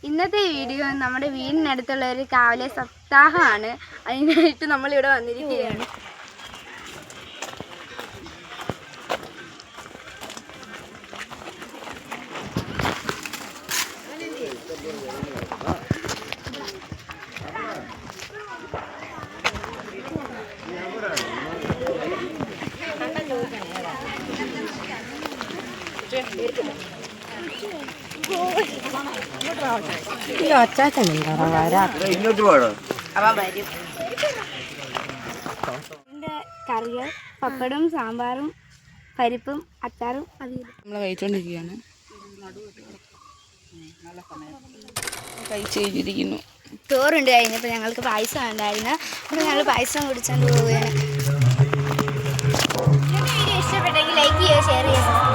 ഇന്നത്തെ വീഡിയോ നമ്മുടെ വീടിനടുത്തുള്ള ഒരു കാവലെ സപ്താഹമാണ്. അതിനായിട്ട് നമ്മളിവിടെ വന്നിരിക്കുകയാണ്. കറികൾ പപ്പടും സാമ്പാറും പരിപ്പും അച്ചാറും അവിയലും നമ്മൾ കഴിച്ചോണ്ടിരിക്കുകയാണ്. കഴിച്ചു കഴിഞ്ഞിരിക്കുന്നു. ചോറുണ്ട് കഴിഞ്ഞപ്പോൾ ഞങ്ങൾക്ക് പായസം ഉണ്ടായിരുന്നു. അപ്പോൾ ഞങ്ങൾ പായസം കുടിച്ചുകൊണ്ട് പോവുകയാണ്. വീഡിയോ ഇഷ്ടപ്പെട്ടെങ്കിൽ ലൈക്ക് ചെയ്യുക, ഷെയർ ചെയ്യുക.